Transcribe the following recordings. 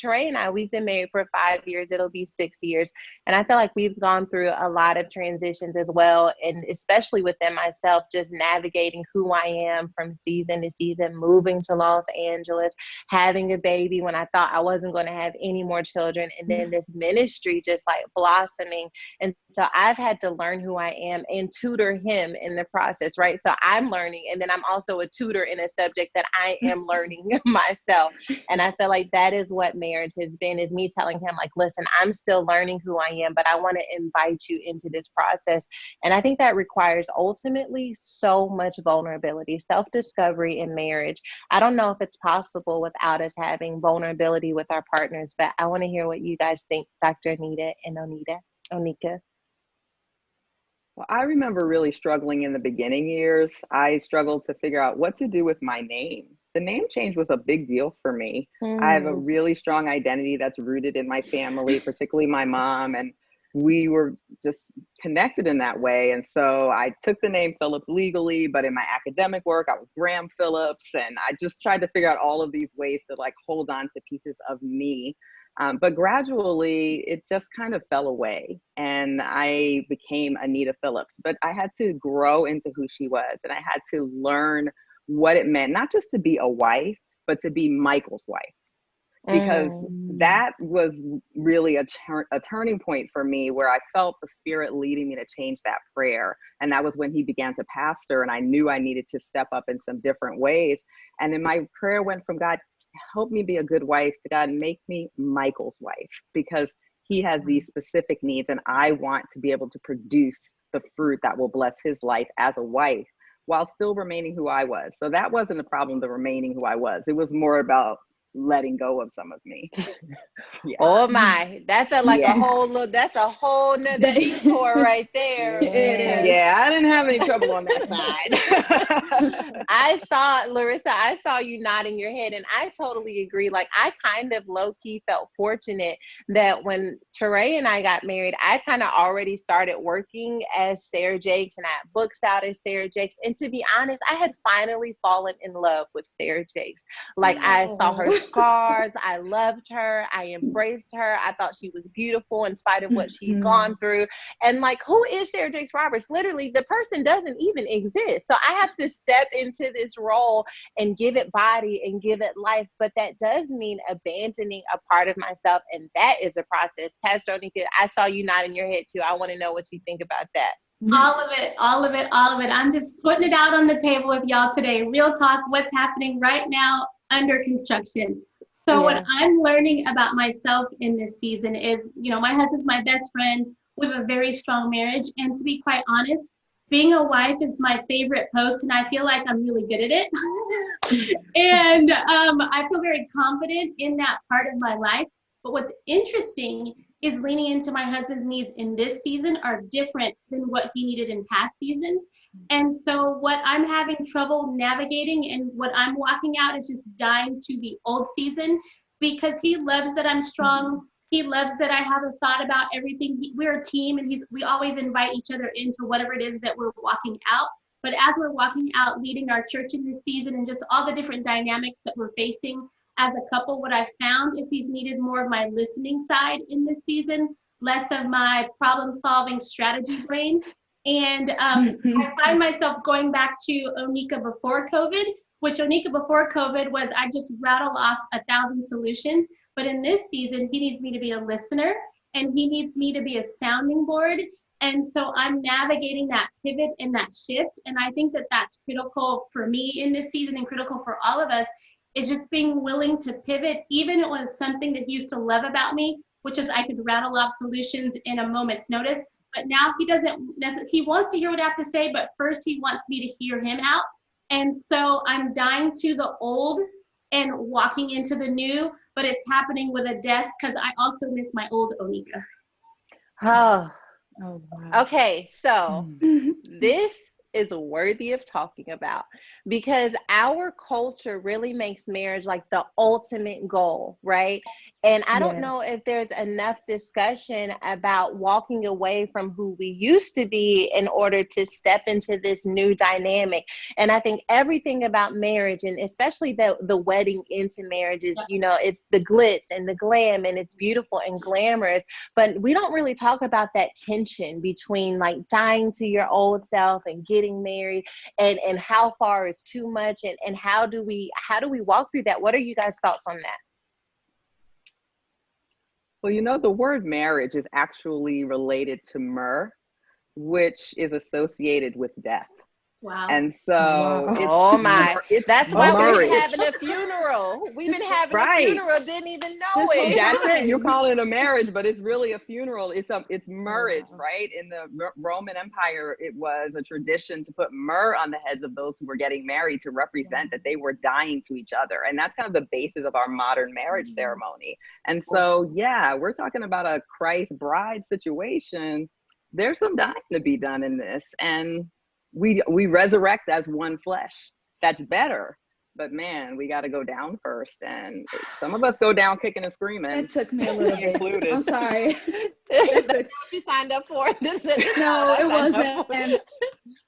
Trey and I, we've been married for 5 years. It'll be 6 years. And I feel like we've gone through a lot of transitions as well. And especially within myself, just navigating who I am from season to season, moving to Los Angeles, having a baby when I thought I wasn't going to have any more children. And then this ministry just like blossoming. And so I've had to learn who I am and tutor him in the process, right? So I'm learning. And then I'm also a tutor in a subject that I am learning myself. And I feel like that is what marriage has been, is me telling him like, listen, I'm still learning who I am, but I want to invite you into this process. And I think that requires ultimately so much vulnerability, self-discovery in marriage. I don't know if it's possible without us having vulnerability with our partners, but I want to hear what you guys think, Dr. Anita and Oneka. Well, I remember really struggling in the beginning years. I struggled to figure out what to do with my name. The name change was a big deal for me. I have a really strong identity that's rooted in my family, particularly my mom, and we were just connected in that way. And so I took the name Phillips legally, but in my academic work, I was Graham Phillips. And I just tried to figure out all of these ways to like hold on to pieces of me. But gradually, it just kind of fell away and I became Anita Phillips. But I had to grow into who she was, and I had to learn what it meant, not just to be a wife, but to be Michael's wife. Because that was really a turning point for me, where I felt the Spirit leading me to change that prayer. And that was when he began to pastor, and I knew I needed to step up in some different ways. And then my prayer went from, God, help me be a good wife, to God, make me Michael's wife, because he has these specific needs and I want to be able to produce the fruit that will bless his life as a wife while still remaining who I was. So that wasn't a problem, the remaining who I was. It was more about letting go of some of me. Yeah. Oh my, that felt like a whole nother detour right there. Yeah, I didn't have any trouble on that side. Larissa, I saw you nodding your head, and I totally agree. Like, I kind of low-key felt fortunate that when Teray and I got married, I kind of already started working as Sarah Jakes, and I had books out as Sarah Jakes. And to be honest, I had finally fallen in love with Sarah Jakes. Like, I saw her scars. I loved her. I embraced her. I thought she was beautiful in spite of what she'd gone through. And like, who is Sarah Jakes Roberts? Literally, the person doesn't even exist. So I have to step into this role and give it body and give it life. But that does mean abandoning a part of myself. And that is a process. Pastor Oneka, I saw you nodding your head too. I want to know what you think about that. All of it. I'm just putting it out on the table with y'all today. Real talk, what's happening right now under construction. So what I'm learning about myself in this season is, my husband's my best friend. We have a very strong marriage. And to be quite honest, being a wife is my favorite post, and I feel like I'm really good at it. And I feel very confident in that part of my life. But what's interesting is leaning into my husband's needs in this season are different than what he needed in past seasons. And so what I'm having trouble navigating and what I'm walking out is just dying to the old season, because he loves that I'm strong. He loves that I have a thought about everything. We're a team, and we always invite each other into whatever it is that we're walking out. But as we're walking out, leading our church in this season and just all the different dynamics that we're facing as a couple, what I've found is he's needed more of my listening side in this season, less of my problem-solving strategy brain. And I find myself going back to Oneka before COVID, which Oneka before COVID was I just rattle off 1,000 solutions. But in this season, he needs me to be a listener, and he needs me to be a sounding board. And so I'm navigating that pivot and that shift. And I think that that's critical for me in this season, and critical for all of us, is just being willing to pivot, even if it was something that he used to love about me, which is I could rattle off solutions in a moment's notice. But now he doesn't necessarily, he wants to hear what I have to say, but first he wants me to hear him out. And so I'm dying to the old and walking into the new, but it's happening with a death, because I also miss my old Oneka. Oh, wow. Okay, so this is worthy of talking about, because our culture really makes marriage like the ultimate goal, right? And I don't know if there's enough discussion about walking away from who we used to be in order to step into this new dynamic. And I think everything about marriage, and especially the wedding into marriage, is, you know, it's the glitz and the glam, and it's beautiful and glamorous. But we don't really talk about that tension between like dying to your old self and getting married, and how far is too much, and how do we walk through that? What are you guys' thoughts on that? Well, you know, the word marriage is actually related to myrrh, which is associated with death. Wow. And so oh my, that's why we've been having a funeral. We've been having a funeral, didn't even know it. That's it. You call it a marriage, but it's really a funeral. It's marriage, right? In the Roman Empire, it was a tradition to put myrrh on the heads of those who were getting married to represent that they were dying to each other. And that's kind of the basis of our modern marriage ceremony. And so, yeah, we're talking about a Christ bride situation. There's some dying to be done in this. And we resurrect as one flesh. That's better. But man, we got to go down first. And some of us go down kicking and screaming. It took me a little bit. Included. I'm sorry. That's what you signed up for. No, it wasn't. And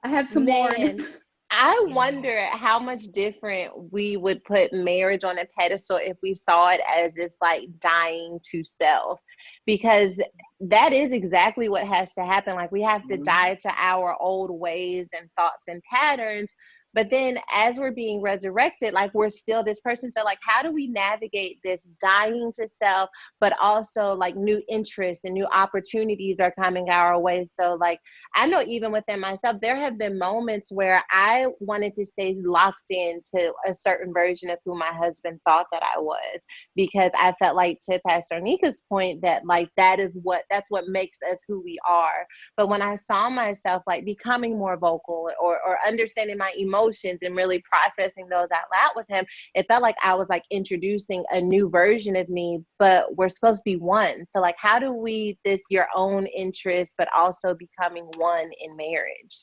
I have to mourn. I wonder how much different we would put marriage on a pedestal if we saw it as this like dying to self, because that is exactly what has to happen. Like we have to die to our old ways and thoughts and patterns. But then as we're being resurrected, like we're still this person. So like, how do we navigate this dying to self, but also like new interests and new opportunities are coming our way? So like, I know even within myself, there have been moments where I wanted to stay locked into a certain version of who my husband thought that I was, because I felt like, to Pastor Oneka's point, that like, that's what makes us who we are. But when I saw myself like becoming more vocal or understanding my emotions and really processing those out loud with him, it felt like I was like introducing a new version of me, but we're supposed to be one. So like, how do we, this your own interest, but also becoming one in marriage?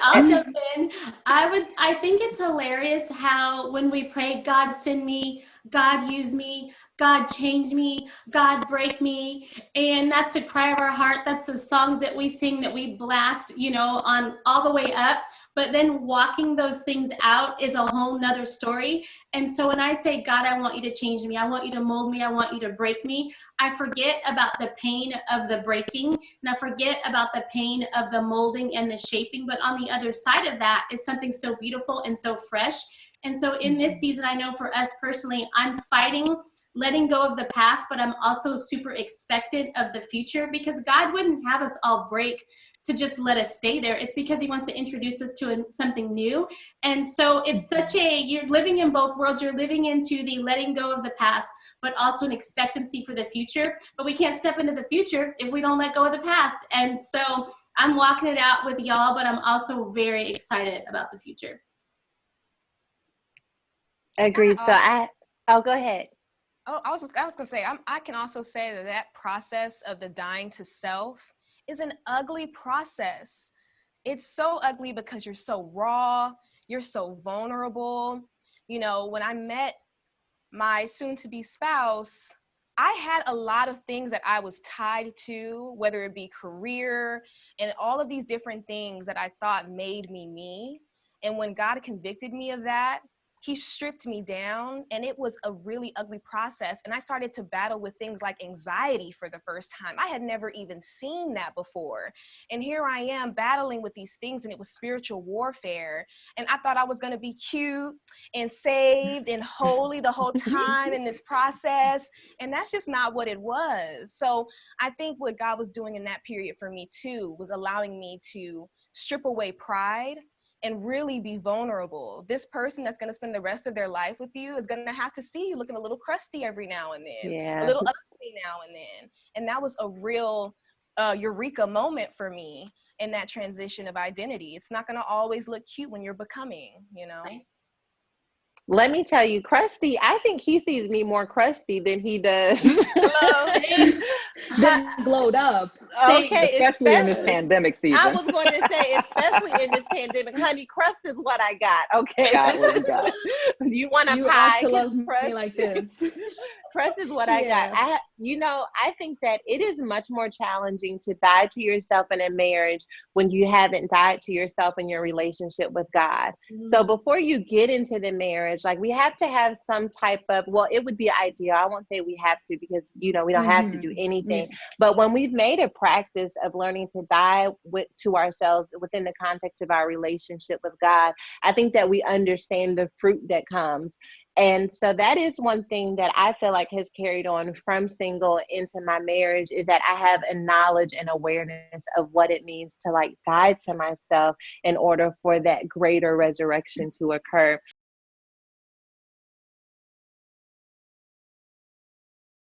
I'll jump in. I think it's hilarious how when we pray, God send me, God use me, God change me, God break me. And that's a cry of our heart. That's the songs that we sing, that we blast, you know, on all the way up. But then walking those things out is a whole nother story. And so when I say, God, I want you to change me, I want you to mold me, I want you to break me, I forget about the pain of the breaking, and I forget about the pain of the molding and the shaping. But on the other side of that is something so beautiful and so fresh. And so in this season, I know for us personally, I'm fighting letting go of the past, but I'm also super expectant of the future, because God wouldn't have us all break to just let us stay there. It's because he wants to introduce us to something new. And so it's you're living in both worlds. You're living into the letting go of the past, but also an expectancy for the future. But we can't step into the future if we don't let go of the past. And so I'm walking it out with y'all, but I'm also very excited about the future. Agreed. So go ahead. Oh, I was going to say, I can also say that process of the dying to self is an ugly process. It's so ugly because you're so raw, you're so vulnerable. You know, when I met my soon-to-be spouse, I had a lot of things that I was tied to, whether it be career and all of these different things that I thought made me. And when God convicted me of that, he stripped me down, and it was a really ugly process. And I started to battle with things like anxiety for the first time. I had never even seen that before. And here I am battling with these things, and it was spiritual warfare. And I thought I was going to be cute and saved and holy the whole time in this process. And that's just not what it was. So I think what God was doing in that period for me too was allowing me to strip away pride and really be vulnerable. This person that's going to spend the rest of their life with you is going to have to see you looking a little crusty every now and then, a little ugly now and then. And that was a real eureka moment for me in that transition of identity. It's not going to always look cute when you're becoming, you know? Let me tell you, crusty, I think he sees me more crusty than he does. then glowed up. Okay, especially in this especially. pandemic season. I was going to say, especially in this pandemic, honey, crust is what I got. Okay, Got what we got. You want a You pie? ought to 'Cause love me crust, like this. crust is what I got. Yeah. I think that it is much more challenging to die to yourself in a marriage when you haven't died to yourself in your relationship with God. So before you get into the marriage, like we have to have some type of, well, it would be ideal. I won't say we have to because, we don't have to do anything. Yeah. But when we've made a practice of learning to die to ourselves within the context of our relationship with God, I think that we understand the fruit that comes. And so that is one thing that I feel like has carried on from single into my marriage, is that I have a knowledge and awareness of what it means to like die to myself in order for that greater resurrection to occur.